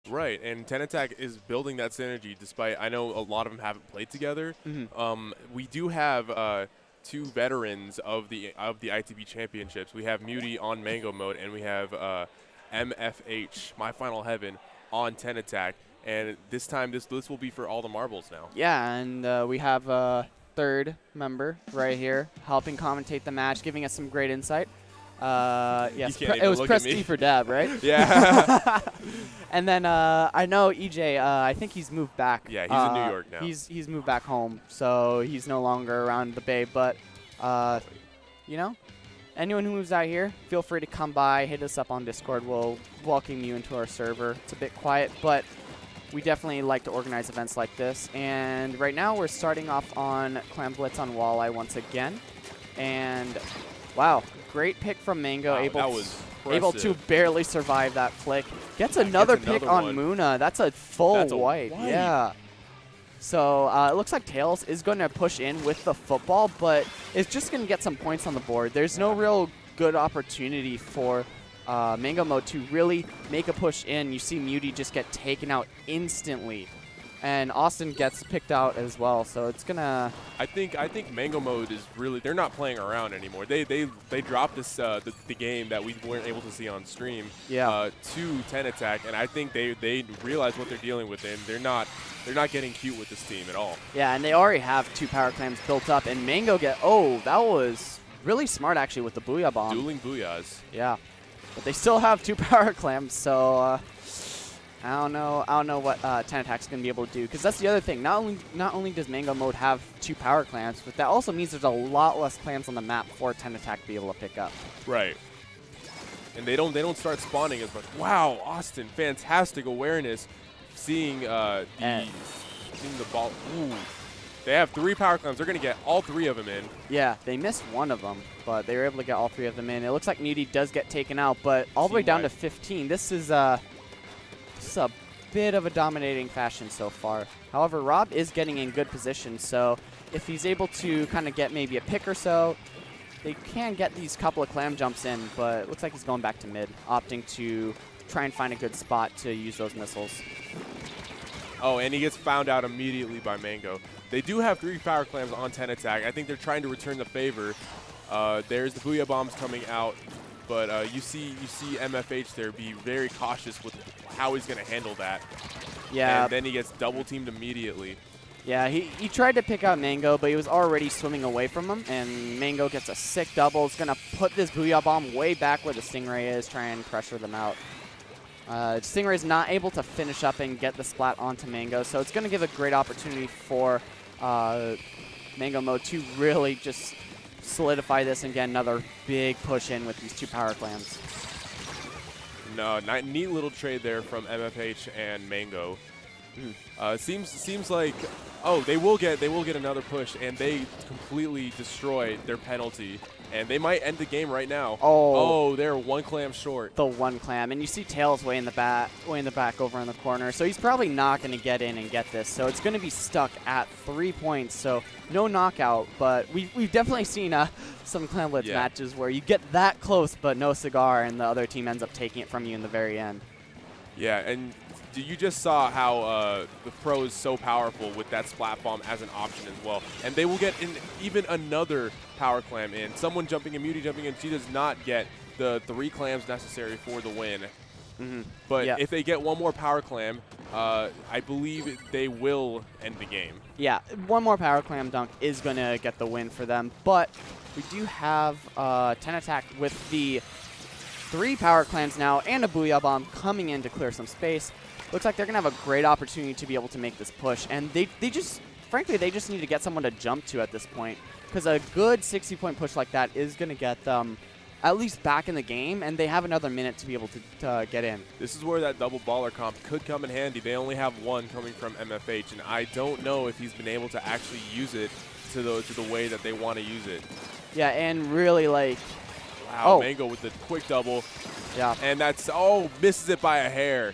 Right, and TentAttack is building that synergy despite I know a lot of them haven't played together. We do have 2 veterans of the ITB championships. We have Muty on Mango mode, and we have MFH, My Final Heaven, on TentAttack. And this time, this will be for all the marbles now. Yeah, and we have a third member right here helping commentate the match, giving us some great insight. Yes, it was press D for Dab, right? Yeah. And then I know EJ, I think he's moved back. Yeah, he's in New York now. He's moved back home, so he's no longer around the Bay. But, you know, anyone who moves out here, feel free to come by, hit us up on Discord. We'll welcome you into our server. It's a bit quiet, but we definitely like to organize events like this. And right now we're starting off on Clam Blitz on Walleye once again. And, wow, great pick from Mango. Wow, able to barely survive that flick. Gets another pick on Muna. That's a full white. Yeah. So it looks like Tails is going to push in with the football, but it's just going to get some points on the board. There's no real good opportunity for Mango mode to really make a push in. You see Muty just get taken out instantly. And Austin gets picked out as well, so it's gonna. I think Mango mode is really, they're not playing around anymore. They dropped this the game that we weren't able to see on stream. Yeah. To TentAttack, and I think they realize what they're dealing with, and they're not getting cute with this team at all. Yeah, and they already have 2 power clams built up, and Mango that was really smart actually with the Booyah Bomb. Dueling Booyahs. Yeah, but they still have 2 power clams, so. I don't know what TentAttack's going to be able to do, because that's the other thing. Not only does Mango mode have 2 power clams, but that also means there's a lot less clams on the map for TentAttack to be able to pick up. Right. And they don't start spawning as much. Wow, Austin, fantastic awareness, seeing the ball. Ooh. They have 3 power clams. They're going to get all 3 of them in. Yeah, they missed one of them, but they were able to get all 3 of them in. It looks like Muty does get taken out, but all the way down to 15. This is a bit of a dominating fashion so far. However, Rob is getting in good position, so if he's able to kind of get maybe a pick or so, they can get these couple of clam jumps in, but it looks like he's going back to mid, opting to try and find a good spot to use those missiles. Oh, and he gets found out immediately by Mango. They do have 3 power clams on TentAttack. I think they're trying to return the favor. There's the Booyah Bombs coming out. But you see MFH there be very cautious with how he's going to handle that. Yeah. And then he gets double teamed immediately. Yeah, he tried to pick out Mango, but he was already swimming away from him. And Mango gets a sick double. It's going to put this Booyah Bomb way back where the Stingray is, try and pressure them out. Stingray's not able to finish up and get the splat onto Mango, so it's going to give a great opportunity for Mango mode to really just solidify this and get another big push in with these 2 power clams. No, neat little trade there from MFH and Mango. Seems like they will get another push, and they completely destroyed their penalty, and they might end the game right now. Oh, they're 1 clam short. The 1 clam, and you see Tails way in the back over in the corner, so he's probably not going to get in and get this. So it's going to be stuck at 3 points. So no knockout, but we've definitely seen some Clam Blitz matches where you get that close, but no cigar, and the other team ends up taking it from you in the very end. Yeah, and you just saw how the pro is so powerful with that splat bomb as an option as well. And they will get even another power clam in. Someone jumping in, Muty jumping in. She does not get the 3 clams necessary for the win. But if they get 1 more power clam, I believe they will end the game. Yeah, 1 more power clam dunk is going to get the win for them. But we do have TentAttack with the 3 power clams now and a Booyah Bomb coming in to clear some space. Looks like they're going to have a great opportunity to be able to make this push. And they just, frankly, they just need to get someone to jump to at this point. Because a good 60-point push like that is going to get them at least back in the game. And they have another minute to be able to get in. This is where that double baller comp could come in handy. They only have 1 coming from MFH. And I don't know if he's been able to actually use it to the way that they want to use it. Yeah, and really like... Wow, Mango with the quick double. Yeah. And that's, misses it by a hair.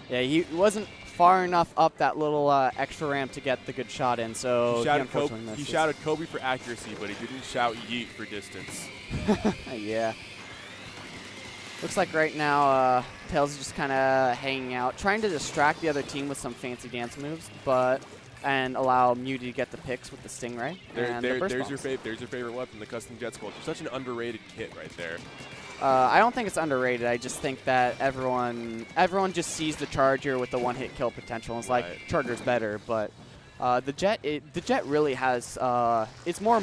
Yeah, he wasn't far enough up that little extra ramp to get the good shot in, so he shouted Kobe for accuracy, but he didn't shout yeet for distance. Yeah. Looks like right now Tails is just kind of hanging out, trying to distract the other team with some fancy dance moves, and allow Muty to get the picks with the Stingray. There's your favorite weapon, the custom jet sculpture. Such an underrated kit right there. I don't think it's underrated. I just think that everyone just sees the Charger with the one-hit kill potential and is like, Charger's better. But the Jet really has it's more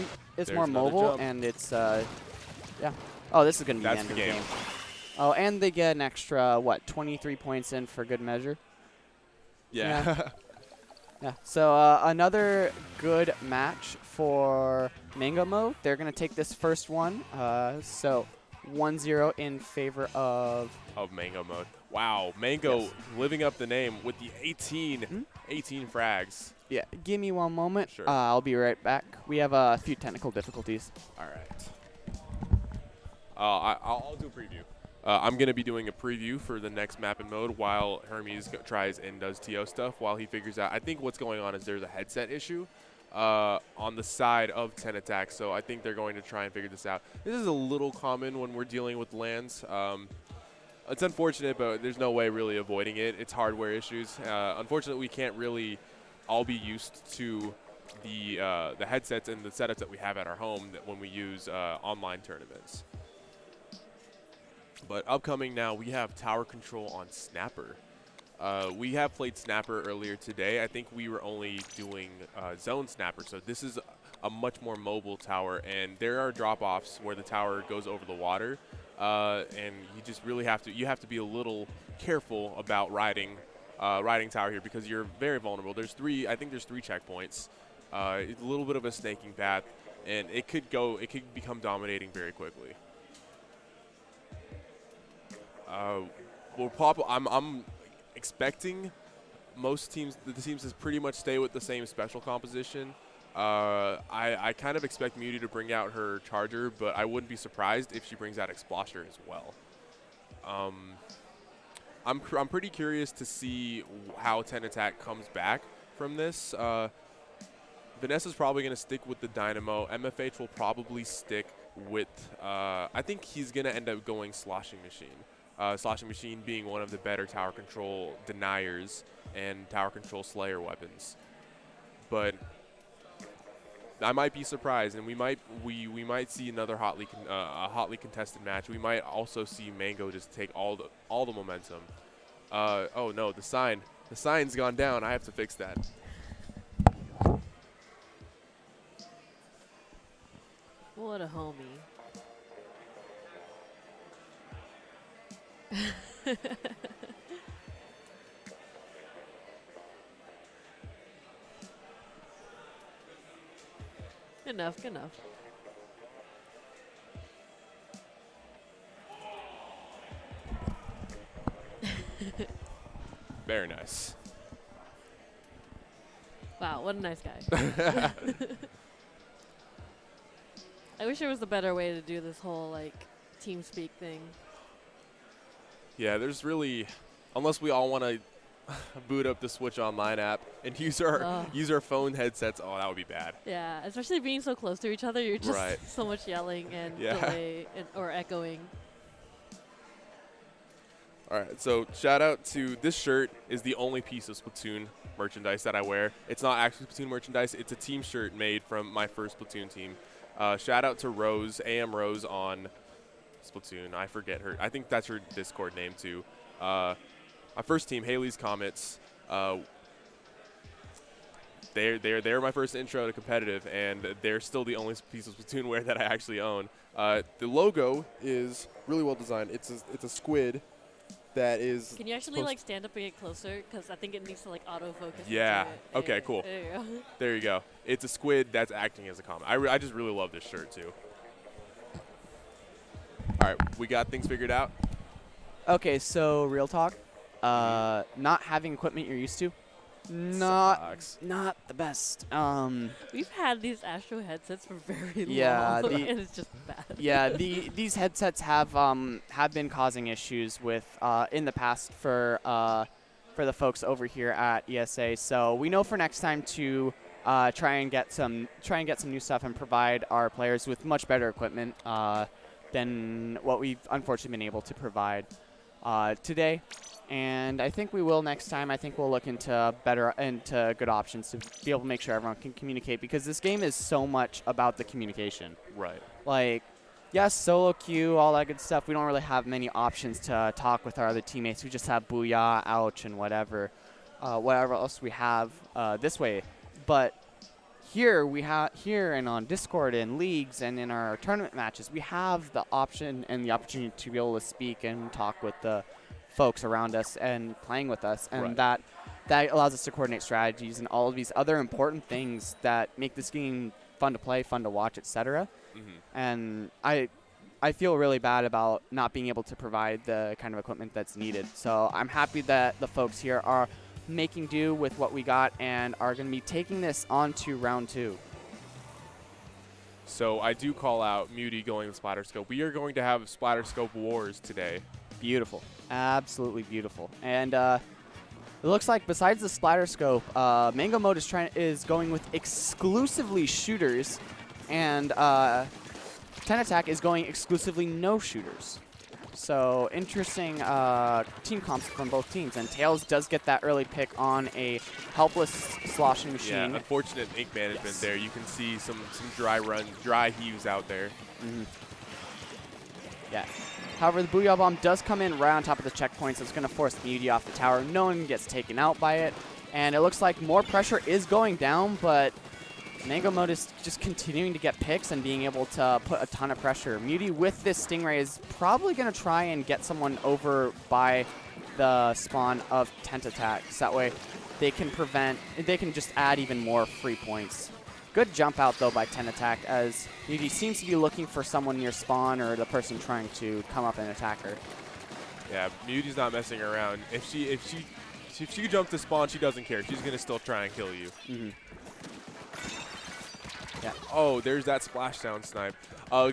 mobile jump. and it's yeah. Oh, this is gonna be the end of the game. Oh, and they get an extra 23 points in for good measure. Yeah. Yeah. So another good match for Mango Mode. They're gonna take this first one. So 1-0 in favor of Mango Mode. Wow, Mango living up the name with the 18 frags. Yeah, give me one moment. Sure. I'll be right back. We have a few technical difficulties. All right. I'll do a preview. I'm going to be doing a preview for the next map and mode while Hermes tries and does TO stuff while he figures out. I think what's going on is there's a headset issue on the side of TentAttack, so I think they're going to try and figure this out. This is a little common when we're dealing with LANs. It's unfortunate, but there's no way really avoiding it. It's hardware issues. Unfortunately, we can't really all be used to the headsets and the setups that we have at our home when we use online tournaments. But upcoming now, we have tower control on Snapper. We have played Snapper earlier today. I think we were only doing zone Snapper, so this is a much more mobile tower, and there are drop-offs where the tower goes over the water, and you just really have to be a little careful about riding tower here because you're very vulnerable. I think there's three checkpoints. It's a little bit of a snaking path, and it could become dominating very quickly. I'm expecting the teams to pretty much stay with the same special composition. I kind of expect Muty to bring out her Charger, but I wouldn't be surprised if she brings out Explosher as well. I'm pretty curious to see how TentAttack comes back from this. Vanessa's probably going to stick with the Dynamo. MFH will probably stick with, I think he's going to end up going Sloshing Machine. Sloshing Machine being one of the better tower control deniers and tower control slayer weapons. But I might be surprised, and we might see another hotly contested match. We might also see Mango just take all the momentum. Oh no, the sign's gone down. I have to fix that. What a homie. Good enough, good enough. Very nice. Wow, what a nice guy. I wish there was a better way to do this whole, like, TeamSpeak thing. Yeah, there's really, unless we all want to boot up the Switch Online app and use our phone headsets. Oh, that would be bad. Yeah, especially being so close to each other, you're just so much yelling and delay or echoing. All right, so shout out to this shirt is the only piece of Splatoon merchandise that I wear. It's not actually Splatoon merchandise. It's a team shirt made from my first Splatoon team. Shout out to Rose, AM Rose on Splatoon. I forget her. I think that's her Discord name too. My first team, Haley's Comets. They're my first intro to competitive, and they're still the only piece of Splatoon wear that I actually own. The logo is really well designed. It's a squid that is. Can you actually like stand up and get closer? Because I think it needs to like autofocus. Yeah. Okay. Okay. Cool. There you go. There you go. It's a squid that's acting as a comet. I just really love this shirt too. All right, we got things figured out. Okay, so real talk. Not having equipment you're used to, not the best. We've had these Astro headsets for very long, and it's just bad. Yeah, these headsets have been causing issues with in the past for the folks over here at ESA. So we know for next time to try and get some new stuff and provide our players with much better equipment. than what we've unfortunately been able to provide today. And I think we will next time. I think we'll look into good options to be able to make sure everyone can communicate, because this game is so much about the communication. Right. Like, yes, solo queue, all that good stuff. We don't really have many options to talk with our other teammates. We just have booyah, ouch, and whatever else we have this way. But here and on Discord and leagues and in our tournament matches, we have the option and the opportunity to be able to speak and talk with the folks around us and playing with us, and that allows us to coordinate strategies and all of these other important things that make this game fun to play, fun to watch, etc. And I feel really bad about not being able to provide the kind of equipment that's needed. So I'm happy that the folks here are making do with what we got and are going to be taking this on to round 2. So I do call out Muty going with Splatterscope. We are going to have Splatterscope Wars today. Beautiful. Absolutely beautiful. And it looks like besides the Splatterscope, Mango Mode is going with exclusively shooters, and TentAttack is going exclusively no shooters. So interesting team comps from both teams. And Tails does get that early pick on a helpless sloshing machine. Yeah, unfortunate ink management there. You can see some dry heaves out there. Yeah. However, the Booyah Bomb does come in right on top of the checkpoint, so it's going to force Muty off the tower. No one gets taken out by it. And it looks like more pressure is going down, but Mango Mode is just continuing to get picks and being able to put a ton of pressure. Muty with this Stingray is probably going to try and get someone over by the spawn of TentAttack. So that way they can just add even more free points. Good jump out, though, by TentAttack, as Muty seems to be looking for someone near spawn or the person trying to come up and attack her. Yeah, Muty's not messing around. If she jumps to spawn, she doesn't care. She's going to still try and kill you. Yeah. Oh, there's that splashdown snipe.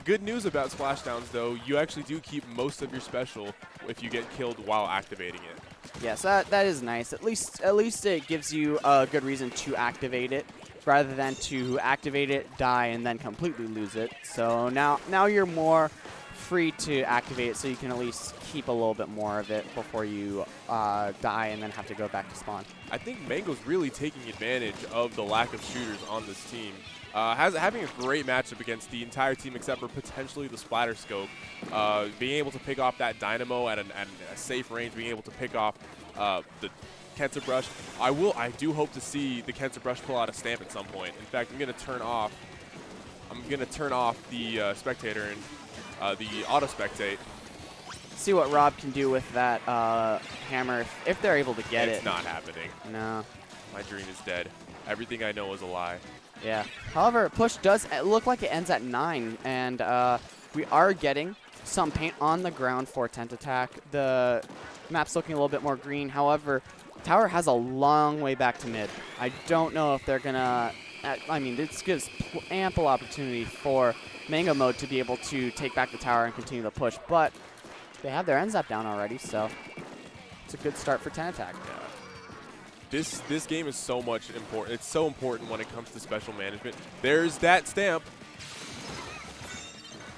Good news about splashdowns, though, you actually do keep most of your special if you get killed while activating it. Yes, that is nice. At least it gives you a good reason to activate it, rather than to activate it, die, and then completely lose it. So now you're more free to activate it, so you can at least keep a little bit more of it before you die and then have to go back to spawn. I think Mango's really taking advantage of the lack of shooters on this team. Having a great matchup against the entire team except for potentially the Splatterscope. Being able to pick off that Dynamo at a safe range, being able to pick off the Kensa Brush. I do hope to see the Kensa Brush pull out a stamp at some point. In fact, I'm going to turn off the spectator and the auto spectate. See what Rob can do with that hammer if they're able to get it. It's not happening. No. My dream is dead. Everything I know is a lie. Yeah. However, push does look like it ends at 9, and we are getting some paint on the ground for TentAttack. The map's looking a little bit more green. However, tower has a long way back to mid. I don't know if they're going to... I mean, this gives ample opportunity for Mango Mode to be able to take back the tower and continue the push, but they have their ends up down already, so it's a good start for TentAttack. Yeah. This game is so much important. It's so important when it comes to special management. There's that stamp.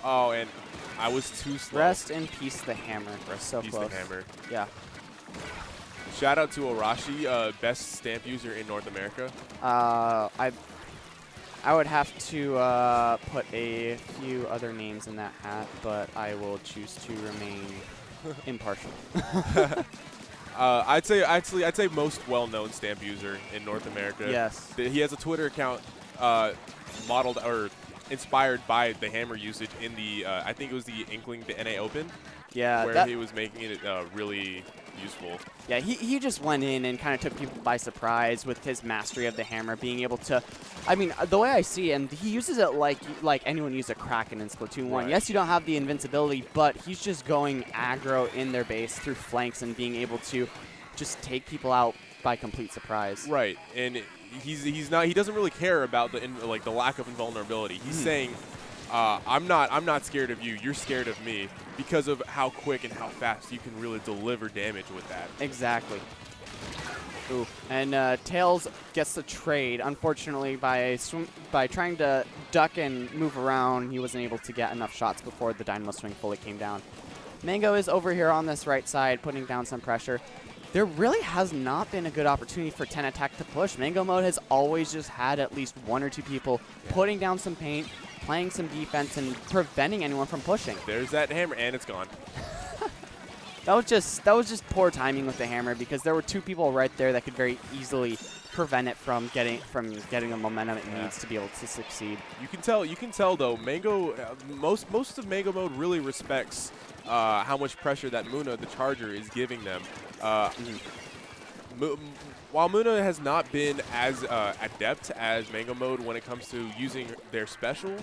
Oh, and I was too slow. Rest in peace, the hammer. Rest in peace, the hammer. Yeah. Shout out to Arashi, best stamp user in North America. I would have to put a few other names in that hat, but I will choose to remain impartial. I'd say most well-known stamp user in North America. Yes. He has a Twitter account modeled or inspired by the hammer usage in the I think it was the Inkling, the NA Open. Yeah. Where he was making it really useful. Yeah, he just went in and kind of took people by surprise with his mastery of the hammer, being able to, I mean, the way I see it, and he uses it like anyone uses a Kraken in Splatoon 1. Right. Yes, you don't have the invincibility, but he's just going aggro in their base through flanks and being able to just take people out by complete surprise. Right, and he doesn't really care about the lack of invulnerability. He's saying, I'm not scared of you. You're scared of me because of how quick and how fast you can really deliver damage with that. Exactly. Ooh. And Tails gets the trade. Unfortunately, by trying to duck and move around, he wasn't able to get enough shots before the Dynamo Swing fully came down. Mango is over here on this right side, putting down some pressure. There really has not been a good opportunity for TentAttack to push. Mango Mode has always just had at least 1 or 2 people putting down some paint, playing some defense, and preventing anyone from pushing. There's that hammer, and it's gone. That was just poor timing with the hammer, because there were 2 people right there that could very easily prevent it from getting the momentum it needs to be able to succeed. You can tell though, Mango most of Mango Mode really respects how much pressure that Muna, the Charger, is giving them. While Muna has not been as adept as Mango Mode when it comes to using their special,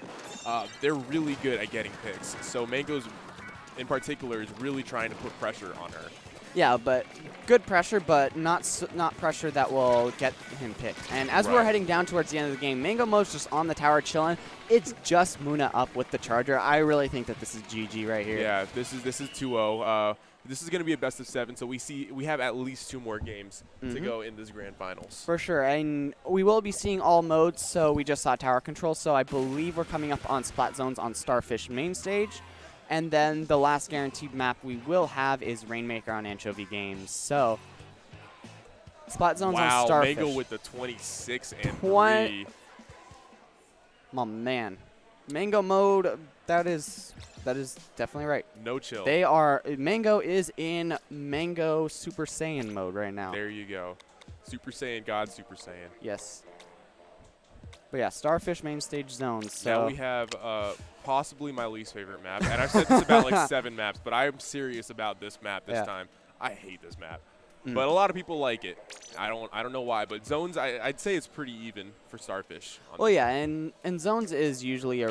they're really good at getting picks. So Mango's in particular is really trying to put pressure on her. Yeah, but good pressure, but not pressure that will get him picked. And as we're heading down towards the end of the game, Mango Mode's just on the tower chilling. It's just Muna up with the Charger. I really think that this is GG right here. Yeah, this is 2-0. This is going to be a best of 7, so we have at least 2 more games to go in this grand finals. For sure, and we will be seeing all modes. So we just saw tower control, so I believe we're coming up on Splat Zones on Starfish main stage. And then the last guaranteed map we will have is Rainmaker on Anchovy Games. So, Splat Zones on Starfish. Wow, Mango with the 26 and 3. Oh, man. Mango Mode, that is definitely right. No chill. Mango is in Mango Super Saiyan mode right now. There you go. Super Saiyan God, Super Saiyan. Yes. But yeah, Starfish main stage zones. So now we have possibly my least favorite map. And I've said this about like 7 maps, but I'm serious about this map this time. I hate this map. But a lot of people like it. I don't know why, but zones, I'd say it's pretty even for Starfish. Well, yeah, and zones is usually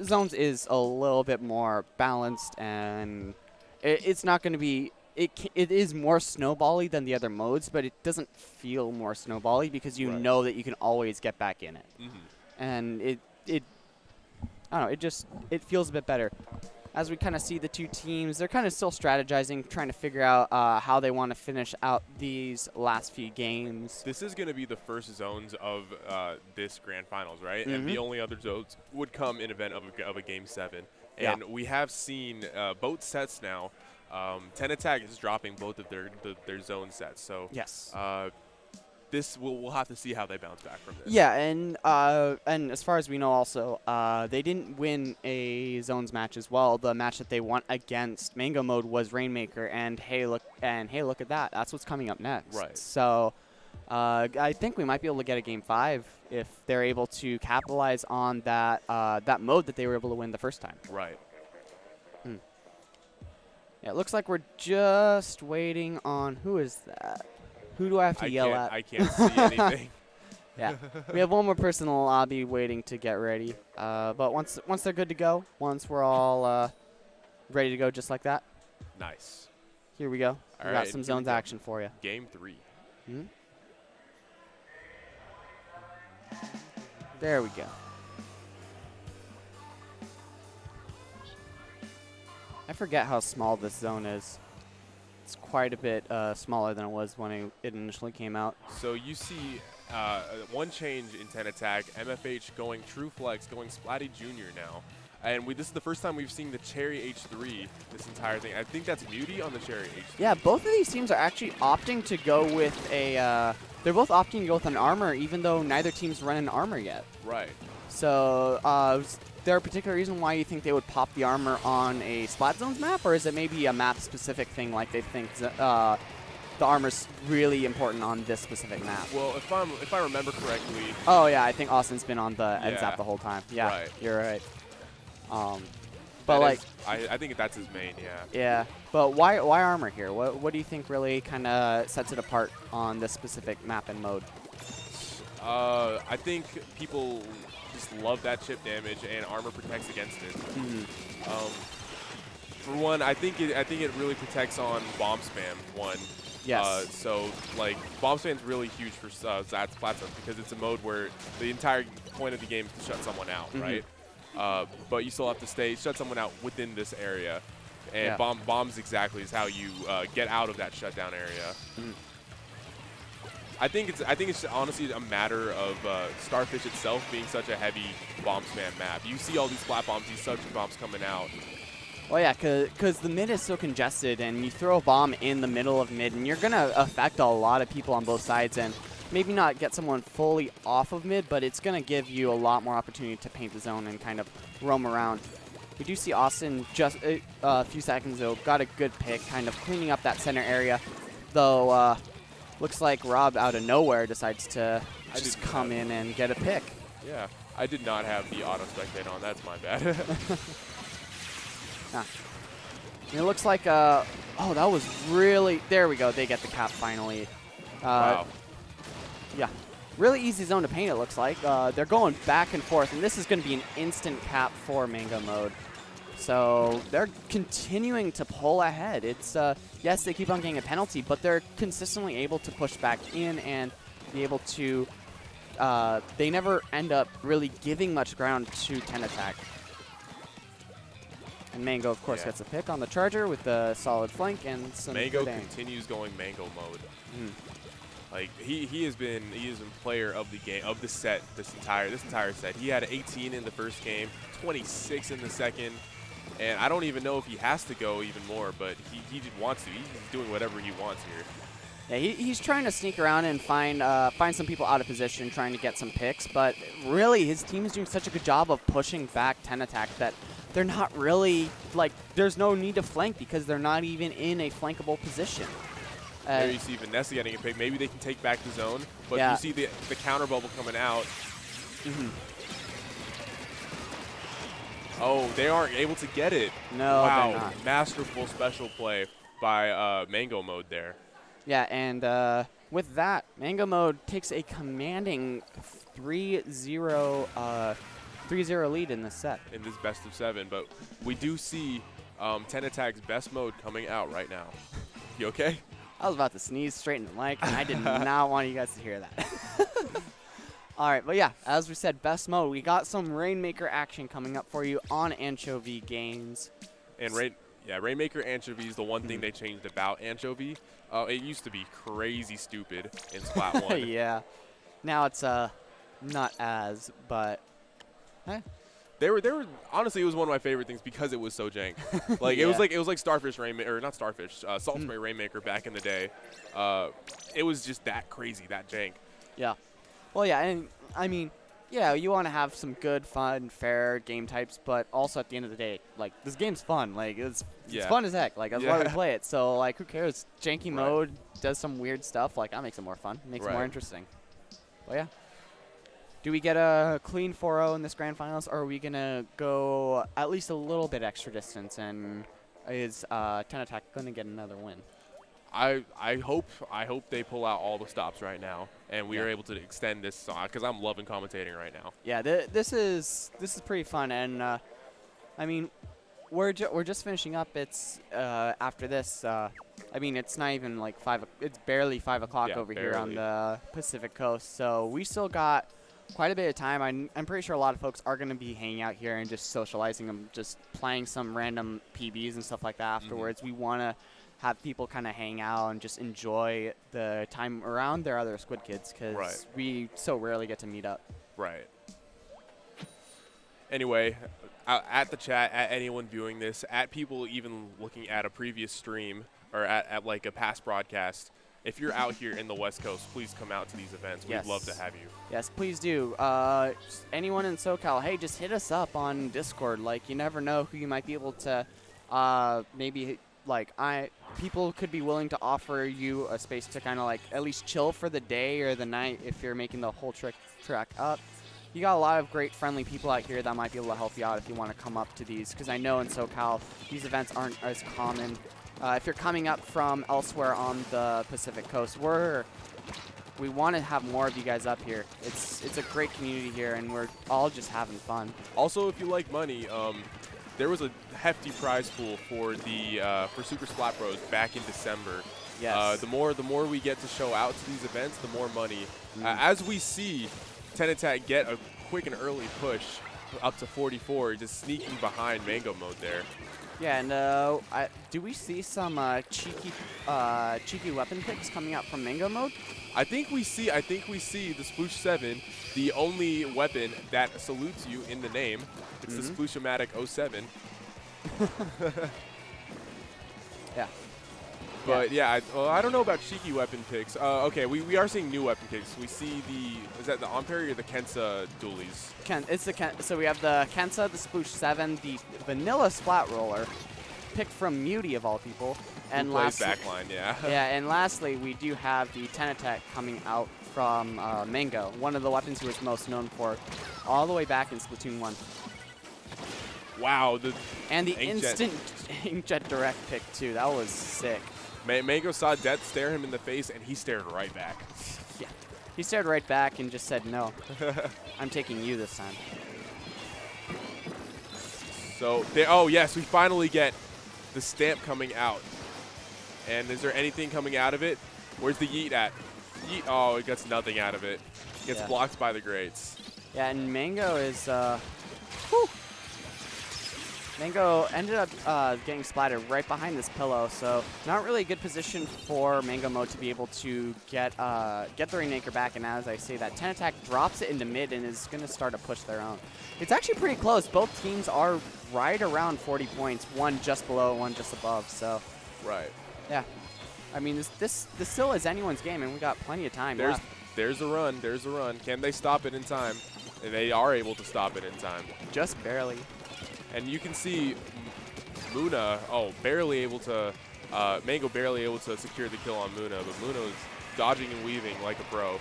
zones is a little bit more balanced, and it's not going to be. It is more snowbally than the other modes, but it doesn't feel more snowbally because you know that you can always get back in it. And I don't know, it feels a bit better. As we kind of see the 2 teams, they're kind of still strategizing, trying to figure out how they want to finish out these last few games. This is going to be the first zones of this grand finals, right? And the only other zones would come in event of a game 7. And we have seen both sets now. TentAttack is dropping both of their zone sets, so yes, we'll have to see how they bounce back from this. Yeah, and as far as we know, also they didn't win a zones match as well. The match that they won against Mango Mode was Rainmaker, and hey, look at that. That's what's coming up next. Right. So I think we might be able to get a game 5 if they're able to capitalize on that that mode that they were able to win the first time. Right. Yeah, it looks like we're just waiting on, who is that? Who do I have to yell at? I can't see anything. Yeah, we have 1 more person in the lobby waiting to get ready. But once they're good to go, once we're all ready to go just like that. Nice. Here we go. We got some zones action for you. Game 3. There we go. I forget how small this zone is. It's quite a bit smaller than it was when it initially came out. So you see one change in TentAttack, MFH going True Flex, going Splatty Jr. now. And this is the first time we've seen the Cherry H3 this entire thing. I think that's Muty on the Cherry H3. Yeah, both of these teams are actually opting to go with a they're both opting to go with an armor, even though neither team's run an armor yet. Right. So is there a particular reason why you think they would pop the armor on a Splat Zones map, or is it maybe a map-specific thing, like they think the armor's really important on this specific map? Well, if I remember correctly. Oh yeah, I think Austin's been on the NZAP the whole time. Yeah, right. You're right. But like, I think that's his main. Yeah. Yeah, but why armor here? What do you think really kind of sets it apart on this specific map and mode? I think people just love that chip damage, and armor protects against it. For one, I think it really protects on bomb spam. One. Yes. So like bomb spam is really huge for Zad's platform because it's a mode where the entire point of the game is to shut someone out, right? But you still have to shut someone out within this area, and bombs exactly is how you get out of that shutdown area. I think it's honestly a matter of Starfish itself being such a heavy bomb spam map. You see all these flat bombs, these subject bombs coming out. Well, yeah, because the mid is so congested, and you throw a bomb in the middle of mid, and you're going to affect a lot of people on both sides, and maybe not get someone fully off of mid, but it's going to give you a lot more opportunity to paint the zone and kind of roam around. We do see Austin just a few seconds ago got a good pick, kind of cleaning up that center area, though looks like Rob out of nowhere decides to just come in and get a pick. Yeah, I did not have the auto spectate on. That's my bad. It looks like, oh, that was really, there we go. They get the cap finally. Wow. Yeah, really easy zone to paint, it looks like. They're going back and forth, and this is going to be an instant cap for Mango Mode. So they're continuing to pull ahead. It's, yes, they keep on getting a penalty, but they're consistently able to push back in and be able to, they never end up really giving much ground to TentAttack. And Mango, of course, gets a pick on the Charger with the solid flank and some Mango continues going Mango mode. Like he has been player of the game, of the set, this entire set. He had 18 in the first game, 26 in the second, and I don't even know if he has to go even more, but he just wants to. He's doing whatever he wants here. Yeah, he's trying to sneak around and find some people out of position, trying to get some picks, but really his team is doing such a good job of pushing back TentAttack that they're not really, like, there's no need to flank because they're not even in a flankable position. There you see Vanessa getting a pick. Maybe they can take back the zone, but you see the counter bubble coming out. Oh, they aren't able to get it. No, wow, they're not. Masterful special play by Mango Mode there. Yeah, and with that, Mango Mode takes a commanding 3-0 lead in this set. In this best of 7, but we do see TentAttack's best mode coming out right now. You okay? I was about to sneeze straight in the mic, and I did not want you guys to hear that. All right, but yeah, as we said, best mode. We got some Rainmaker action coming up for you on Anchovy Games. And Rainmaker Anchovy is the one thing they changed about Anchovy. It used to be crazy stupid in Splat 1. Yeah. Now it's not as, but They were honestly, it was one of my favorite things because it was so jank. Like it was like Starfish Rainmaker, or not Starfish, Salt Spray Rainmaker back in the day. It was just that crazy, that jank. Yeah. Well, yeah, and I mean, yeah, you want to have some good, fun, fair game types, but also at the end of the day, like, this game's fun. Like, it's fun as heck. Like, that's why we play it. So, like, who cares? Janky mode does some weird stuff. Like, that makes it more fun. Makes it more interesting. Well, yeah. Do we get a clean 4-0 in this grand finals, or are we going to go at least a little bit extra distance, and is TentAttack going to get another win? I hope they pull out all the stops right now, and we are able to extend this because I'm loving commentating right now. Yeah, this is pretty fun, and I mean, we're just finishing up. It's after this. I mean, it's not even like it's barely 5 o'clock over here on the Pacific Coast, so we still got quite a bit of time. I'm pretty sure a lot of folks are going to be hanging out here and just socializing them, just playing some random PBs and stuff like that afterwards. We want to have people kind of hang out and just enjoy the time around their other Squid Kids because we so rarely get to meet up. Right. Anyway, at the chat, at anyone viewing this, at people even looking at a previous stream or at like a past broadcast, if you're out here in the West Coast, please come out to these events. We'd love to have you. Yes, please do. Anyone in SoCal, hey, just hit us up on Discord. Like, you never know who you might be able to maybe – like, people could be willing to offer you a space to kind of like at least chill for the day or the night if you're making the whole track up. You got a lot of great friendly people out here that might be able to help you out if you want to come up to these, because I know in SoCal these events aren't as common. If you're coming up from elsewhere on the Pacific Coast, we want to have more of you guys up here. It's a great community here, and we're all just having fun. Also, if you like money, there was a hefty prize pool for the for Super Splat Bros back in December. Yes. The more we get to show out to these events, the more money. As we see TentAttack get a quick and early push up to 44, just sneaking behind Mango Mode there. Yeah, and do we see some cheeky weapon picks coming out from Mango Mode? I think we see the Sploosh 7, the only weapon that salutes you in the name. It's the Sploosh-O-Matic 07. Yeah. But yeah, I don't know about cheeky weapon picks. Okay, we are seeing new weapon picks. We see is that the On-Parry or the Kensa dualies? So we have the Kensa, the Sploosh 7, the Vanilla Splat Roller, picked from Muty of all people. And lastly, backline, yeah. Yeah, and lastly, we do have the TentAttack coming out from Mango, one of the weapons he was most known for, all the way back in Splatoon 1. Wow, and the instant Inkjet direct pick too. That was sick. Mango saw Death stare him in the face, and he stared right back. Yeah, he stared right back and just said, "No, I'm taking you this time." So, oh yes, we finally get the stamp coming out. And is there anything coming out of it? Where's the yeet at? Yeet. Oh, it gets nothing out of it. Gets blocked by the grates. Yeah, and Mango is, whew. Mango ended up getting splattered right behind this pillow, so not really a good position for Mango Mode to be able to get the Rainmaker back. And as I say that, TentAttack drops it into mid and is going to start to push their own. It's actually pretty close. Both teams are right around 40 points, one just below, one just above. So, right. Yeah. I mean, this still is anyone's game, and we got plenty of time left. There's a run. There's a run. Can they stop it in time? And they are able to stop it in time. Just barely. And you can see Muna, barely able to, Mango barely able to secure the kill on Muna, but Muna's dodging and weaving like a pro.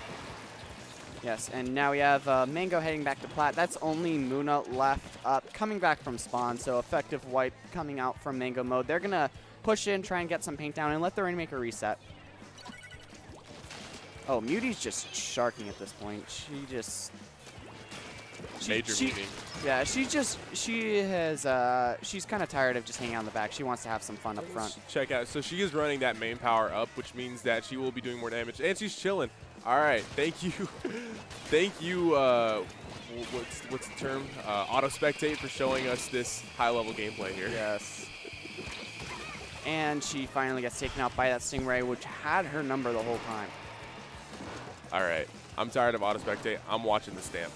Yes, and now we have Mango heading back to plat. That's only Muna left up, coming back from spawn, so effective wipe coming out from Mango Mode. They're going to push in, try and get some paint down, and let the Rainmaker reset. Oh, Muty's just sharking at this point. Major meeting. Yeah, she's kind of tired of just hanging out in the back. She wants to have some fun up front. Check out. So she is running that main power up, which means that she will be doing more damage, and she's chilling. All right, thank you, thank you. What's the term? Auto spectate for showing us this high-level gameplay here. Yes. And she finally gets taken out by that Stingray, which had her number the whole time. All right, I'm tired of auto spectate. I'm watching the stamp.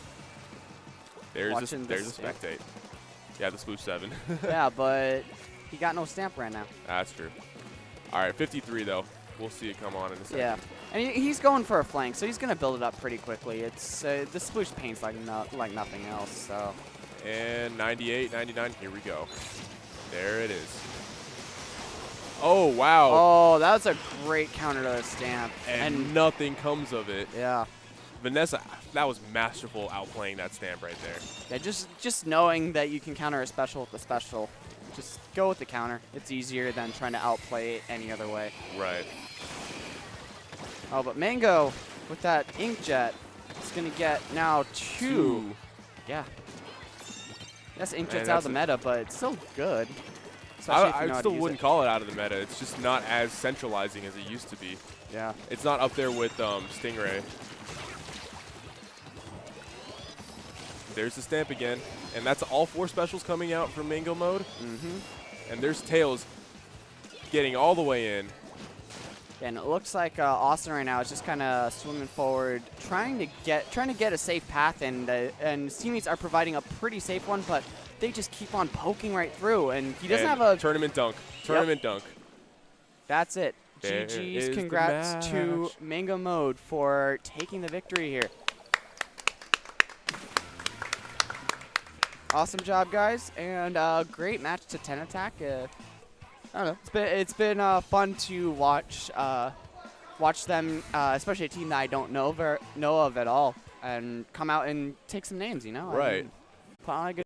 There's a spectate. Yeah, the Sploosh 7. Yeah, but he got no stamp right now. That's true. All right, 53 though. We'll see it come on in a second. Yeah, and he's going for a flank, so he's going to build it up pretty quickly. It's the Sploosh paints like nothing else. So. And 98, 99. Here we go. There it is. Oh wow. Oh, that was a great counter to the stamp. And nothing comes of it. Yeah. Vanessa, that was masterful outplaying that stamp right there. Yeah, just knowing that you can counter a special with the special. Just go with the counter. It's easier than trying to outplay it any other way. Right. Oh, but Mango, with that Inkjet, is going to get now two. Yeah. Yes, Inkjet's out of the meta, but it's still good. I still wouldn't call it out of the meta. It's just not as centralizing as it used to be. Yeah. It's not up there with Stingray. There's the stamp again. And that's all 4 specials coming out from Mango Mode. And there's Tails getting all the way in. And it looks like Austin right now is just kind of swimming forward, trying to get a safe path, and his teammates are providing a pretty safe one, but they just keep on poking right through, and he doesn't have a tournament dunk. Tournament dunk. That's it. GG's. Congrats to Mango Mode for taking the victory here. Awesome job, guys, and great match to TentAttack. I don't know. It's been fun to watch them, especially a team that I don't know of at all, and come out and take some names. You know, right. Put on a good